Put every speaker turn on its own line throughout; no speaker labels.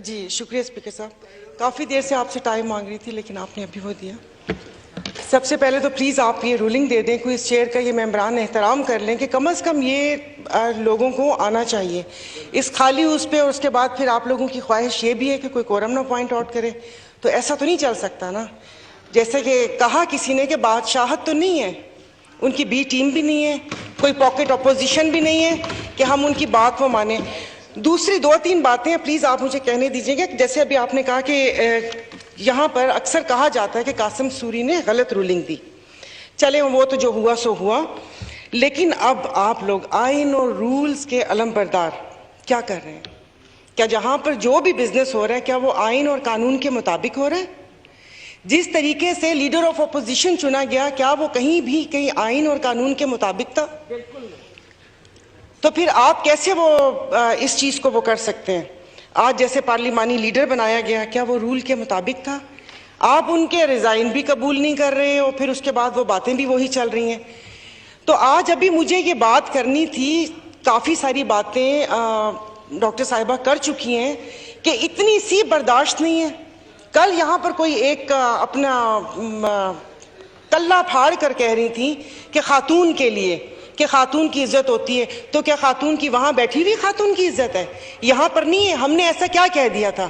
جی شکریہ اسپیکر صاحب، کافی دیر سے آپ سے ٹائم مانگ رہی تھی لیکن آپ نے ابھی وہ دیا۔ سب سے پہلے تو پلیز آپ یہ رولنگ دے دیں، کوئی اس چیئر کا یہ ممبران احترام کر لیں کہ کم از کم یہ لوگوں کو آنا چاہیے اس خالی اس پہ، اور اس کے بعد پھر آپ لوگوں کی خواہش یہ بھی ہے کہ کوئی کورم نہ پوائنٹ آؤٹ کرے، تو ایسا تو نہیں چل سکتا نا۔ جیسے کہ کہا کسی نے کہ بادشاہت تو نہیں ہے، ان کی بی ٹیم بھی نہیں ہے، کوئی پاکٹ اپوزیشن بھی نہیں ہے کہ ہم ان کی بات کو مانیں۔ دوسری 2-3 باتیں پلیز آپ مجھے کہنے دیجیے گا۔ جیسے ابھی آپ نے کہا کہ یہاں پر اکثر کہا جاتا ہے کہ قاسم سوری نے غلط رولنگ دی، چلیں وہ تو جو ہوا سو ہوا، لیکن اب آپ لوگ آئین اور رولز کے علم بردار کیا کر رہے ہیں؟ کیا جہاں پر جو بھی بزنس ہو رہا ہے کیا وہ آئین اور قانون کے مطابق ہو رہا ہے؟ جس طریقے سے لیڈر آف اپوزیشن چنا گیا کیا وہ کہیں آئین اور قانون کے مطابق تھا؟ بالکل۔ تو پھر آپ کیسے وہ اس چیز کو وہ کر سکتے ہیں؟ آج جیسے پارلیمانی لیڈر بنایا گیا کیا وہ رول کے مطابق تھا؟ آپ ان کے ریزائن بھی قبول نہیں کر رہے اور پھر اس کے بعد وہ باتیں بھی وہی چل رہی ہیں۔ تو آج ابھی مجھے یہ بات کرنی تھی، کافی ساری باتیں ڈاکٹر صاحبہ کر چکی ہیں کہ اتنی سی برداشت نہیں ہے۔ کل یہاں پر کوئی ایک اپنا کلہ پھاڑ کر کہہ رہی تھی کہ خاتون کے لیے کہ خاتون کی عزت ہوتی ہے، تو کیا خاتون کی وہاں بیٹھی ہوئی خاتون کی عزت ہے؟ یہاں پر نہیں ہے۔ ہم نے ایسا کیا کہہ دیا تھا؟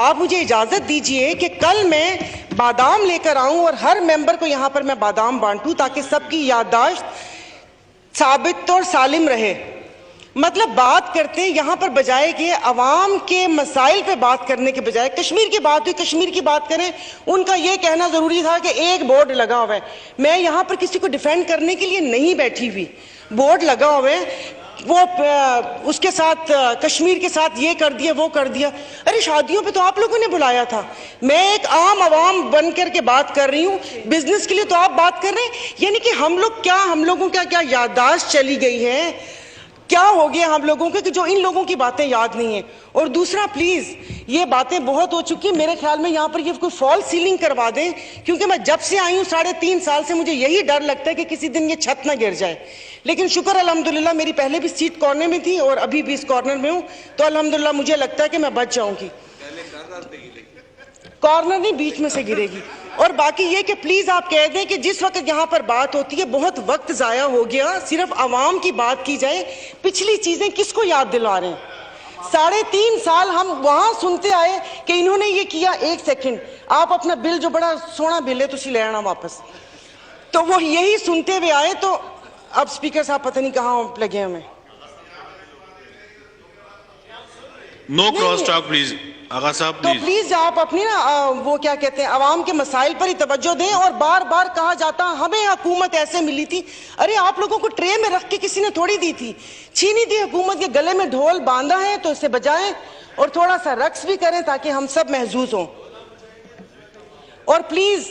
آپ مجھے اجازت دیجئے کہ کل میں بادام لے کر آؤں اور ہر ممبر کو یہاں پر میں بادام بانٹوں تاکہ سب کی یادداشت ثابت اور سالم رہے۔ مطلب بات کرتے یہاں پر بجائے کہ عوام کے مسائل پہ بات کرنے کے بجائے کشمیر کی بات ہوئی کشمیر کی بات کریں۔ ان کا یہ کہنا ضروری تھا کہ ایک بورڈ لگا ہوا ہے۔ میں یہاں پر کسی کو ڈیفینڈ کرنے کے لیے نہیں بیٹھی ہوئی، بورڈ لگا ہوا ہے، وہ اس کے ساتھ کشمیر کے ساتھ یہ کر دیا وہ کر دیا۔ ارے شادیوں پہ تو آپ لوگوں نے بلایا تھا، میں ایک عام عوام بن کر کے بات کر رہی ہوں، بزنس کے لیے تو آپ بات کر رہے ہیں۔ یعنی کہ ہم لوگوں کا کیا یادداشت چلی گئی ہے؟ کیا ہو گیا ہم لوگوں کے کہ جو ان لوگوں کی باتیں یاد نہیں ہیں؟ اور دوسرا پلیز یہ باتیں بہت ہو چکی ہیں، میرے خیال میں یہاں پر یہ کوئی فال سیلنگ کروا دیں، کیونکہ میں جب سے آئی ہوں 3.5 سال سے مجھے یہی ڈر لگتا ہے کہ کسی دن یہ چھت نہ گر جائے۔ لیکن شکر الحمدللہ میری پہلے بھی سیٹ کارنر میں تھی اور ابھی بھی اس کارنر میں ہوں، تو الحمدللہ مجھے لگتا ہے کہ میں بچ جاؤں گی، کارنر نہیں بیچ میں سے گرے گی۔ اور باقی یہ کہ پلیز آپ کہہ دیں کہ جس وقت یہاں پر بات ہوتی ہے بہت وقت ضائع ہو گیا، صرف عوام کی بات کی جائے، پچھلی چیزیں کس کو یاد دلا رہے ہیں؟ 3.5 سال ہم وہاں سنتے آئے کہ انہوں نے یہ کیا۔ ایک سیکنڈ، آپ اپنا بل جو بڑا سونا بل ہے تسی لے آنا واپس، تو وہ یہی سنتے ہوئے آئے۔ تو اب اسپیکر صاحب پتہ نہیں کہاں لگے ہمیں۔
نو کراس ٹاک پلیز آغا صاحب،
تو پلیز آپ اپنی وہ کیا کہتے ہیں عوام کے مسائل پر ہی توجہ دیں۔ اور بار بار کہا جاتا ہمیں حکومت ایسے ملی تھی، ارے آپ لوگوں کو ٹرے میں رکھ کے کسی نے تھوڑی دی تھی، چھینی تھی حکومت کے گلے میں ڈھول باندھا ہے تو اسے بجائیں اور تھوڑا سا رقص بھی کریں تاکہ ہم سب محظوظ ہوں۔ اور پلیز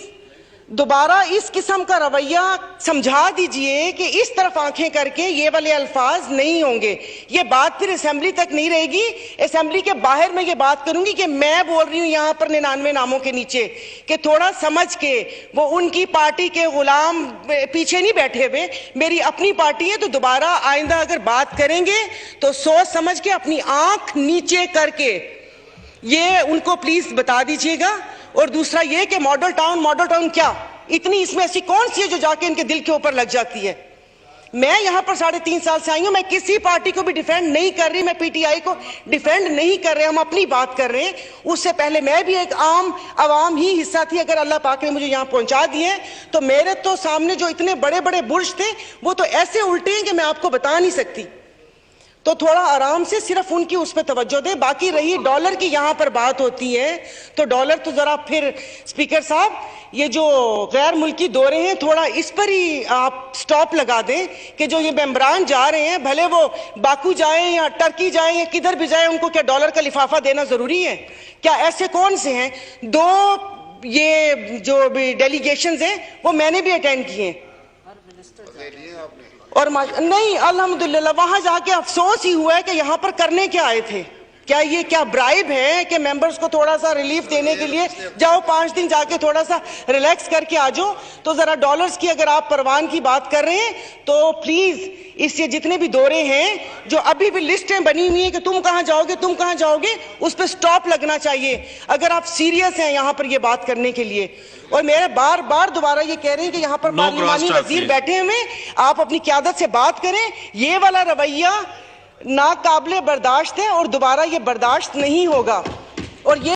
دوبارہ اس قسم کا رویہ سمجھا دیجئے کہ اس طرف آنکھیں کر کے یہ والے الفاظ نہیں ہوں گے۔ یہ بات پھر اسمبلی تک نہیں رہے گی، اسمبلی کے باہر میں یہ بات کروں گی کہ میں بول رہی ہوں یہاں پر 99 ناموں کے نیچے کہ تھوڑا سمجھ کے، وہ ان کی پارٹی کے غلام پیچھے نہیں بیٹھے ہوئے، میری اپنی پارٹی ہے، تو دوبارہ آئندہ اگر بات کریں گے تو سوچ سمجھ کے اپنی آنکھ نیچے کر کے یہ ان کو پلیز بتا دیجئے گا۔ اور دوسرا یہ کہ ماڈل ٹاؤن کیا اتنی اس میں ایسی کون سی ہے جو جا کے ان کے دل کے اوپر لگ جاتی ہے؟ میں یہاں پر 3.5 سال سے آئی ہوں، میں کسی پارٹی کو بھی ڈیفینڈ نہیں کر رہی، میں پی ٹی آئی کو ڈیفینڈ نہیں کر رہے، ہم اپنی بات کر رہے ہیں۔ اس سے پہلے میں بھی ایک عوام ہی حصہ تھی، اگر اللہ پاک نے مجھے یہاں پہنچا دیے تو میرے تو سامنے جو اتنے بڑے بڑے برج تھے وہ تو ایسے الٹے ہیں کہ میں آپ کو بتا نہیں سکتی۔ تو تھوڑا آرام سے صرف ان کی اس پہ توجہ دیں۔ باقی رہی ڈالر کی یہاں پر بات ہوتی ہے تو ڈالر تو ذرا پھر اسپیکر صاحب یہ جو غیر ملکی دورے ہیں تھوڑا اس پر ہی آپ سٹاپ لگا دیں کہ جو یہ ممبران جا رہے ہیں بھلے وہ باکو جائیں یا ٹرکی جائیں یا کدھر بھی جائیں، ان کو کیا ڈالر کا لفافہ دینا ضروری ہے؟ کیا ایسے کون سے ہیں؟ 2 یہ جو بھی ڈیلیگیشنز ہیں وہ میں نے بھی اٹینڈ کیے ہیں، اور نہیں الحمدللہ وہاں جا کے افسوس ہی ہوا ہے کہ یہاں پر کرنے کیا آئے تھے، کیا یہ کیا برائب ہے کہ ممبرز کو تھوڑا سا ریلیف دینے کے لیے جاؤ 5 دن جا کے تھوڑا سا ریلیکس کر کے آ جاؤ؟ تو ذرا ڈالرز کی اگر آپ پروان کی بات کر رہے ہیں تو پلیز اس یہ جتنے بھی دورے ہیں جو ابھی بھی لسٹیں بنی ہوئی ہیں کہ تم کہاں جاؤ گے تم کہاں جاؤ گے، اس پہ سٹاپ لگنا چاہیے اگر آپ سیریس ہیں یہاں پر یہ بات کرنے کے لیے۔ اور میرے بار بار دوبارہ یہ کہہ رہے ہیں کہ یہاں پر پارلیمانی وزیر بیٹھے ہوئے، آپ اپنی قیادت سے بات کریں۔ یہ والا رویہ ناقابل برداشت ہے اور دوبارہ یہ برداشت نہیں ہوگا۔ اور یہ